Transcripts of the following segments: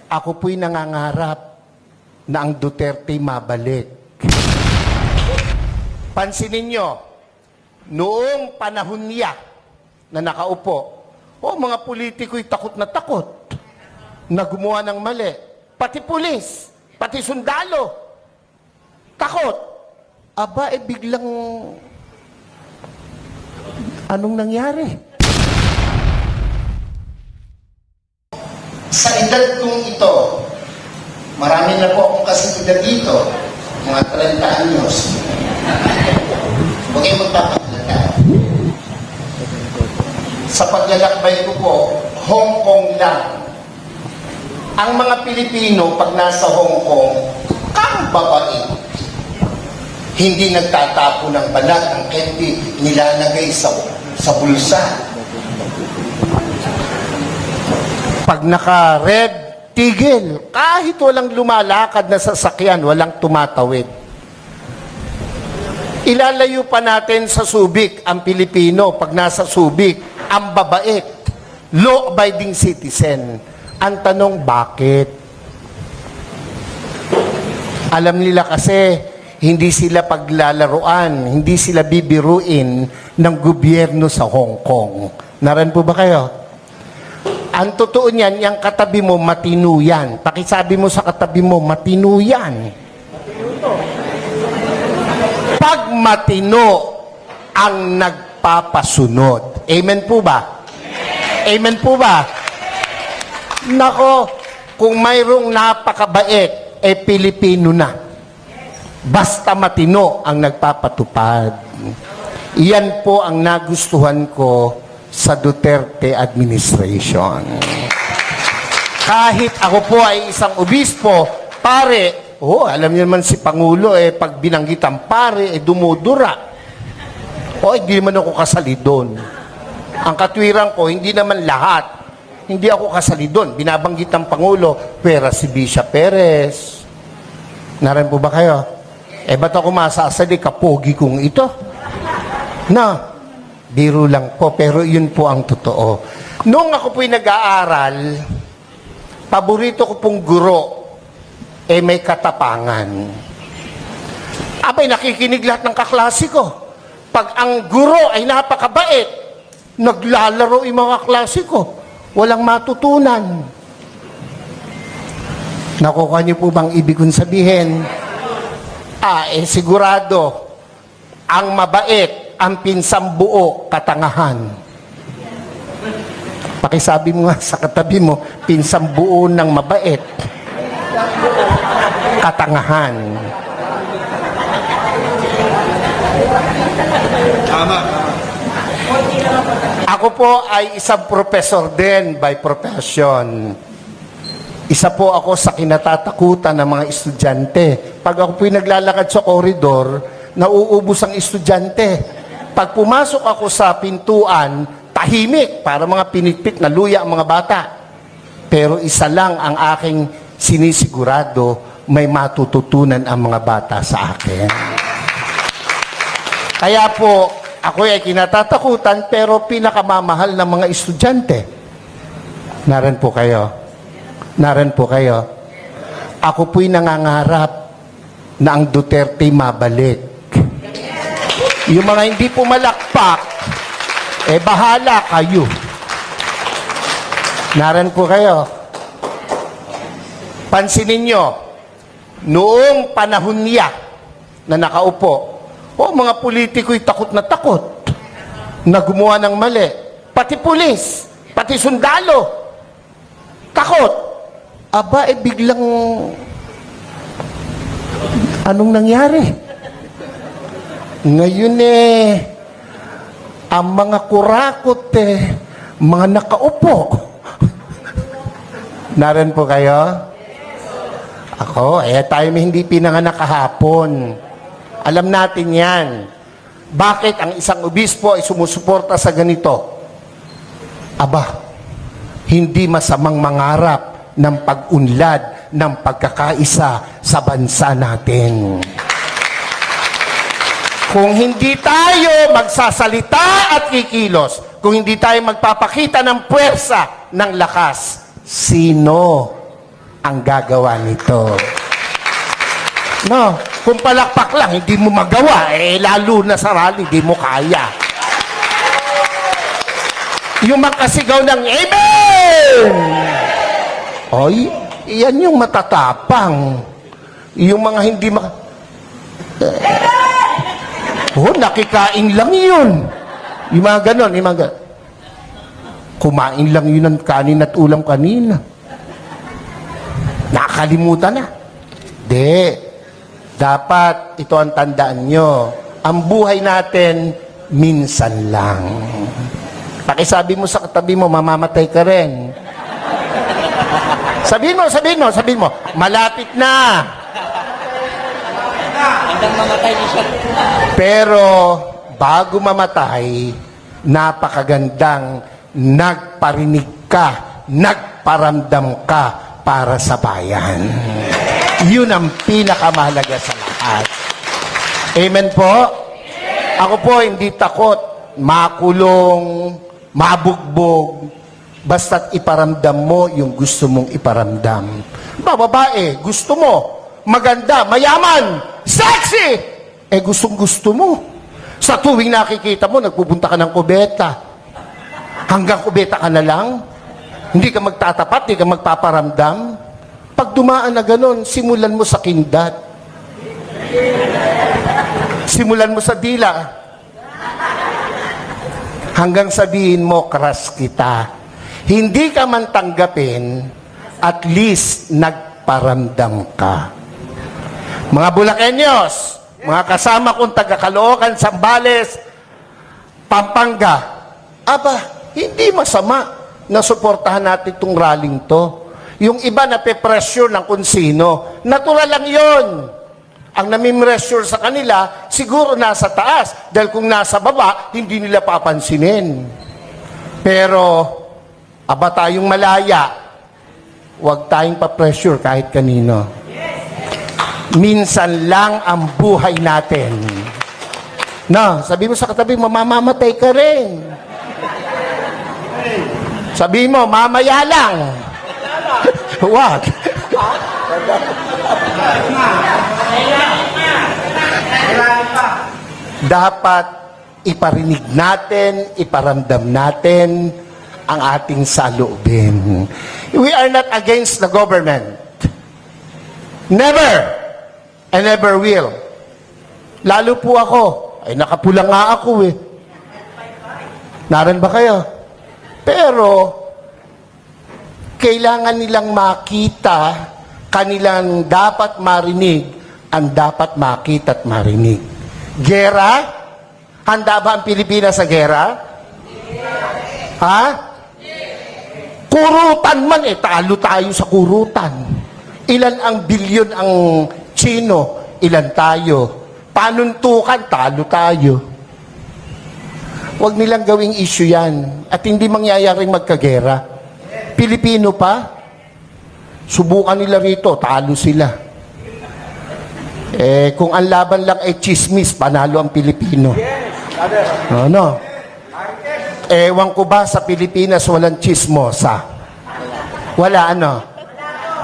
Ako po'y nangangarap na ang Duterte mabalik. Pansinin nyo, noong panahon niya na nakaupo, mga politiko'y takot na gumawa ng mali. Pati pulis, pati sundalo, takot. Aba, biglang, anong nangyari? Sa edad kong ito, marami na po akong kasigurad dito, mga 30 anyos. Huwag kayong magpapakilala. Sa paglalakbay ko po, Hong Kong lang. Ang mga Pilipino, pag nasa Hong Kong, kang babae. Hindi nagtatapo ng balat, ang candy nilalagay sa bulsa. Pag naka-red, tigil. Kahit walang lumalakad na sasakyan, walang tumatawid. Ilalayo pa natin sa Subic ang Pilipino. Pag nasa Subic, ang babait. Law-abiding citizen. Ang tanong, bakit? Alam nila kasi, hindi sila paglalaruan, hindi sila bibiruin ng gobyerno sa Hong Kong. Naran po ba kayo? Ang totoo niyan, yung katabi mo, matino yan. Pakisabi mo sa katabi mo, matino yan. Pag matino ang nagpapasunod. Amen po ba? Amen po ba? Nako, kung mayroong napakabait, Pilipino na. Basta matino ang nagpapatupad. Iyan po ang nagustuhan ko sa Duterte administration. Kahit ako po ay isang obispo, pare, alam niyo naman si Pangulo, pag binanggit ang pare, dumudura. Hindi naman ako kasali doon. Ang katwiran ko, hindi naman lahat. Hindi ako kasali doon. Binabanggit ang Pangulo, pera si Bisha Perez. Naran po ba kayo? Ba't ako masasali, kapogi kong ito? Na, biro lang po, pero yun po ang totoo. Noong ako po'y nag-aaral, paborito ko pong guro, may katapangan. Abay, nakikinig lahat ng kaklase ko. Pag ang guro ay napakabait, naglalaro yung mga klase ko. Walang matutunan. Nakuha niyo po bang ibig kong sabihin? Sigurado, ang mabait, ang pinsang buo, katangahan. Pakisabi mo nga sa katabi mo, pinsang buo ng mabait, katangahan. Tama. Ako po ay isang professor din by profession. Isa po ako sa kinatatakutan ng mga estudyante. Pag ako po'y naglalakad sa koridor, nauubos ang estudyante. Pag pumasok ako sa pintuan, tahimik para mga pinitpit na luya ang mga bata. Pero isa lang ang aking sinisigurado, may matututunan ang mga bata sa akin. Kaya po, ako ay kinatatakutan pero pinakamamahal ng mga estudyante. Naran po kayo. Naran po kayo. Ako po'y nangangarap na ang Duterte mabalik. Yung mga hindi pumalakpak, bahala kayo. Naran po kayo. Pansinin nyo, noong panahon niya na nakaupo, mga politiko'y takot na gumawa ng mali. Pati pulis, pati sundalo, takot. Aba, biglang, anong nangyari? Ngayon ang mga kurakot mga nakaupo. Naran po kayo? Ako, tayo may hindi pinanganak kahapon. Alam natin yan. Bakit ang isang obispo ay sumusuporta sa ganito? Aba, hindi masamang mangarap ng pag-unlad ng pagkakaisa sa bansa natin. Kung hindi tayo magsasalita at kikilos, kung hindi tayo magpapakita ng puwersa, ng lakas, sino ang gagawa nito. No, kung palakpak lang, hindi mo magawa, lalo na sa rally, hindi mo kaya. Yung makasigaw ng Amen! Oy, yan yung matatapang. Yung mga hindi nakikain lang yun. Yung mga ganon, kumain lang yun ng kanin at ulam kanina. Nakakalimutan na. Dapat ito ang tandaan nyo. Ang buhay natin, minsan lang. Pakisabi mo sa katabi mo, mamamatay ka rin. Sabihin mo, malapit na. Pero, bago mamatay, napakagandang nagparinig ka, nagparamdam ka para sa bayan. Yun ang pinakamahalaga sa lahat. Amen po? Ako po hindi takot makulong, mabugbog, basta't iparamdam mo yung gusto mong iparamdam. Babae, gusto mo, maganda, mayaman, sexy! Gustong-gusto mo. Sa tuwing nakikita mo, nagpupunta ka ng kubeta. Hanggang kubeta ka na lang. Hindi ka magtatapat, hindi ka magpaparamdam. Pag dumaan na ganon, simulan mo sa kindat. Simulan mo sa dila. Hanggang sabihin mo, crush kita. Hindi ka man tanggapin, at least nagparamdam ka. Mga Bulakenyos, mga kasama kong taga-Caloocan, Zambales, Pampanga, hindi masama na suportahan natin itong rallying to. Yung iba na pe-pressure ng kung sino, natural lang yon. Ang nami-pressure sa kanila, siguro nasa taas. Dahil kung nasa baba, hindi nila papansinin. Pero, tayong malaya, huwag tayong pa-pressure kahit kanino. Minsan lang ang buhay natin. Sabi mo sa katabi, mamamatay ka rin. Sabi mo, mamaya lang. Wag. Dapat iparinig natin, iparamdam natin ang ating saloobin. We are not against the government. Never. And never will. Lalo po ako. Nakapula nga ako Naran ba kayo? Pero, kailangan nilang makita, kanilang dapat marinig, ang dapat makita at marinig. Gera? Handa ba ang Pilipinas sa gera? Ha? Kurutan man talo tayo sa kurutan. Ilan ang bilyon ang Chino, ilan tayo. Panuntukan, talo tayo. Huwag nilang gawing issue yan. At hindi mangyayaring magkagera. Pilipino pa, subukan nila rito, talo sila. Kung ang laban lang ay chismis, panalo ang Pilipino. Ewan ko ba sa Pilipinas walang chismosa? Wala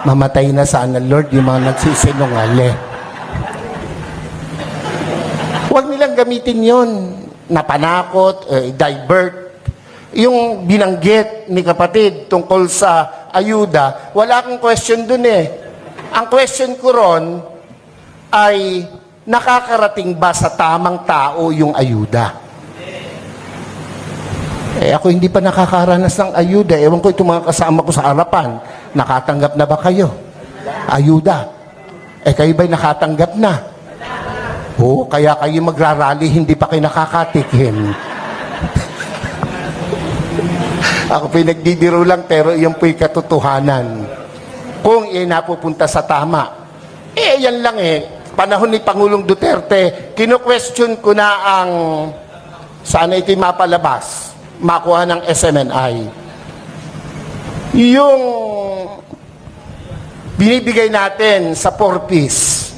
Mamatay na sana, Lord, yung mga nagsisinungali. Huwag nilang gamitin yon na panakot, divert. Yung binanggit ni kapatid tungkol sa ayuda, wala akong question dun Ang question ko ron ay nakakarating ba sa tamang tao yung ayuda? Ako hindi pa nakakaranas ng ayuda. Ewan ko itong mga kasama ko sa harapan. Nakatanggap na ba kayo? Ayuda. Kayo ba'y nakatanggap na? Kaya kayo magrarally, hindi pa kayo nakakatikim. Ako pinagdidiro lang, pero iyon po'y katotohanan. Kung napupunta sa tama. Yan lang Panahon ni Pangulong Duterte, kino-question ko na ang sana ito'y mapalabas, makuha ng SMNI. Yung binibigay natin sa 4-piece.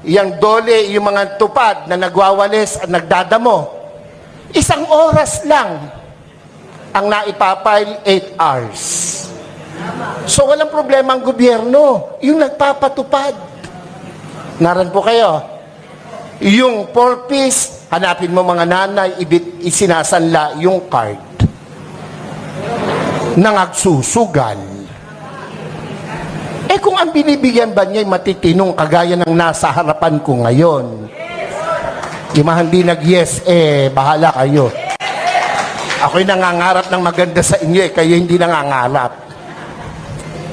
Yung dole, yung mga tupad na nagwawalis at nagdadamo. 1 oras lang ang naipapile, 8 hours. So walang problema ang gobyerno, yung nagpapatupad. Naran po kayo. Yung 4-piece, hanapin mo mga nanay, isinasanla yung card. Nangagsusugal. Eh kung ang binibigyan ba niya ay matitinong kagaya ng nasa harapan ko ngayon, imahan di nag-yes, bahala kayo. Ako'y nangangarap ng maganda sa inyo, kayo hindi nangangarap.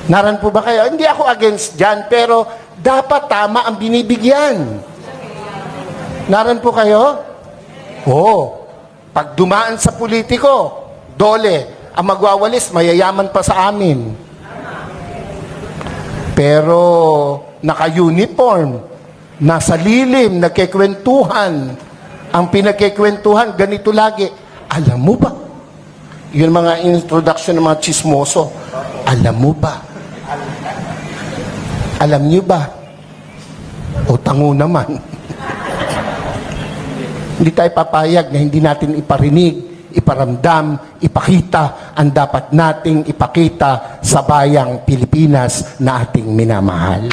Naran po ba kayo? Hindi ako against dyan, pero dapat tama ang binibigyan. Naran po kayo? Oo. Pag dumaan sa politiko, dole, ang magwawalis, mayayaman pa sa amin. Pero naka-uniform, nasa lilim, nagkikwentuhan. Ang pinagkikwentuhan, ganito lagi. Alam mo ba? Yun mga introduction ng mga chismoso. Alam mo ba? Alam niyo ba? O tango naman. Hindi tayo papayag na hindi natin iparinig, iparamdam, ipakita ang dapat nating ipakita sa bayang Pilipinas na ating minamahal.